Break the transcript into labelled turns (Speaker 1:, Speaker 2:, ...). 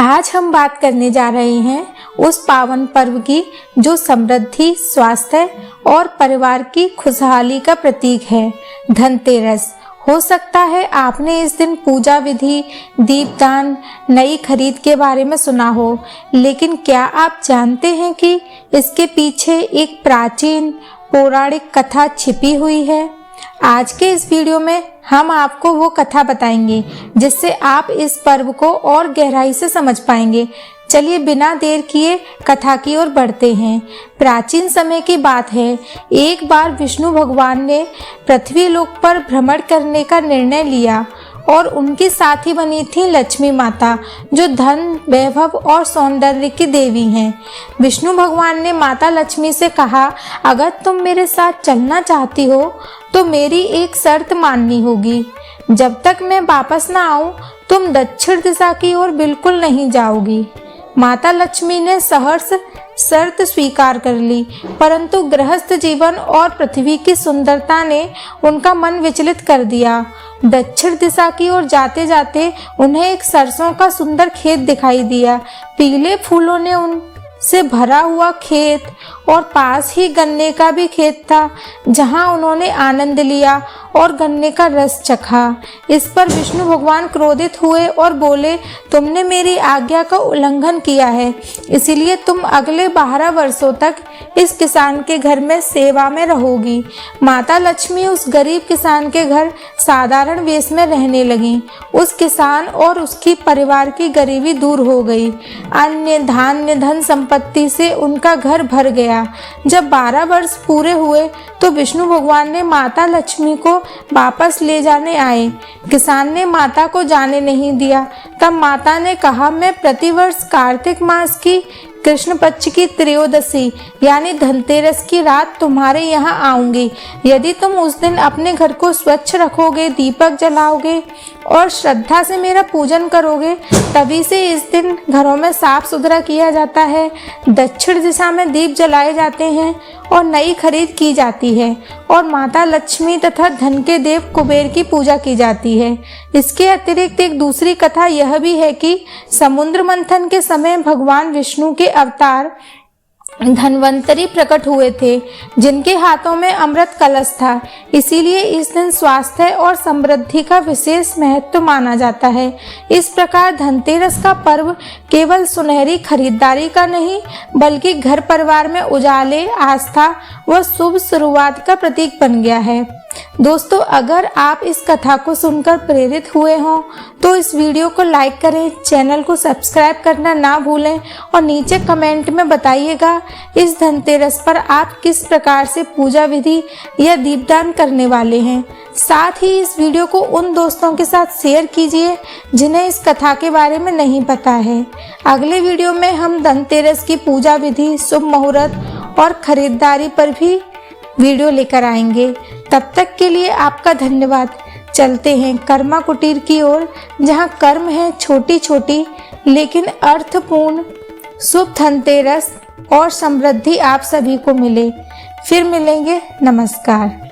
Speaker 1: आज हम बात करने जा रहे हैं उस पावन पर्व की जो समृद्धि, स्वास्थ्य और परिवार की खुशहाली का प्रतीक है, धनतेरस। हो सकता है आपने इस दिन पूजा विधि, दीपदान, नई खरीद के बारे में सुना हो, लेकिन क्या आप जानते हैं कि इसके पीछे एक प्राचीन पौराणिक कथा छिपी हुई है? आज के इस वीडियो में हम आपको वो कथा बताएंगे जिससे आप इस पर्व को और गहराई से समझ पाएंगे। चलिए बिना देर किए कथा की ओर बढ़ते हैं। प्राचीन समय की बात है, एक बार विष्णु भगवान ने पृथ्वी लोक पर भ्रमण करने का निर्णय लिया और उनकी साथी बनी थी लक्ष्मी माता, जो धन, वैभव और सौंदर्य की देवी हैं। विष्णु भगवान ने माता लक्ष्मी से कहा, अगर तुम मेरे साथ चलना चाहती हो तो मेरी एक शर्त माननी होगी। जब तक मैं वापस ना आऊं तुम दक्षिण दिशा की ओर बिल्कुल नहीं जाओगी। माता लक्ष्मी ने सहर्ष शर्त स्वीकार कर ली, परंतु गृहस्थ जीवन और पृथ्वी की सुंदरता ने उनका मन विचलित कर दिया। दक्षिण दिशा की ओर जाते जाते उन्हें एक सरसों का सुंदर खेत दिखाई दिया। पीले फूलों ने उनसे भरा हुआ खेत और पास ही गन्ने का भी खेत था, जहां उन्होंने आनंद लिया और गन्ने का रस चखा। इस पर विष्णु भगवान क्रोधित हुए और बोले, तुमने मेरी आज्ञा का उल्लंघन किया है, इसीलिए तुम अगले 12 वर्षों तक इस किसान के घर में सेवा में रहोगी। माता लक्ष्मी उस गरीब किसान के घर साधारण वेश में रहने लगी। उस किसान और उसकी परिवार की गरीबी दूर हो गई। अन्य धान्य, धन संपत्ति से उनका घर भर गया। जब 12 वर्ष पूरे हुए तो विष्णु भगवान ने माता लक्ष्मी को वापस ले जाने आए। किसान ने माता को जाने नहीं दिया। तब माता ने कहा, मैं प्रतिवर्ष कार्तिक मास की कृष्ण पक्ष की त्रयोदशी यानी धनतेरस की रात तुम्हारे यहाँ आऊंगी। यदि तुम उस दिन अपने घर को स्वच्छ रखोगे, दीपक जलाओगे और श्रद्धा से मेरा पूजन करोगे, तभी से इस दिन घरों में साफ सुथरा किया जाता है, दक्षिण दिशा में दीप जलाए जाते हैं और नई खरीद की जाती है और माता लक्ष्मी तथा धन के देव कुबेर की पूजा की जाती है। इसके अतिरिक्त एक दूसरी कथा यह भी है कि समुद्र मंथन के समय भगवान विष्णु के अवतार धन्वंतरी प्रकट हुए थे, जिनके हाथों में अमृत कलश था। इसीलिए इस दिन स्वास्थ्य और समृद्धि का विशेष महत्व माना जाता है। इस प्रकार धनतेरस का पर्व केवल सुनहरी खरीदारी का नहीं, बल्कि घर परिवार में उजाले, आस्था व शुभ शुरुआत का प्रतीक बन गया है। दोस्तों, अगर आप इस कथा को सुनकर प्रेरित हुए हों तो इस वीडियो को लाइक करें, चैनल को सब्सक्राइब करना ना भूलें और नीचे कमेंट में बताइएगा इस धनतेरस पर आप किस प्रकार से पूजा विधि या दीपदान करने वाले हैं। साथ ही इस वीडियो को उन दोस्तों के साथ शेयर कीजिए जिन्हें इस कथा के बारे में नहीं पता है। अगले वीडियो में हम धनतेरस की पूजा विधि, शुभ मुहूर्त और खरीदारी पर भी वीडियो लेकर आएंगे। तब तक के लिए आपका धन्यवाद। चलते हैं कर्मा कुटीर की ओर, जहां कर्म है छोटी छोटी लेकिन अर्थपूर्ण। शुभ धनतेरस और समृद्धि आप सभी को मिले। फिर मिलेंगे। नमस्कार।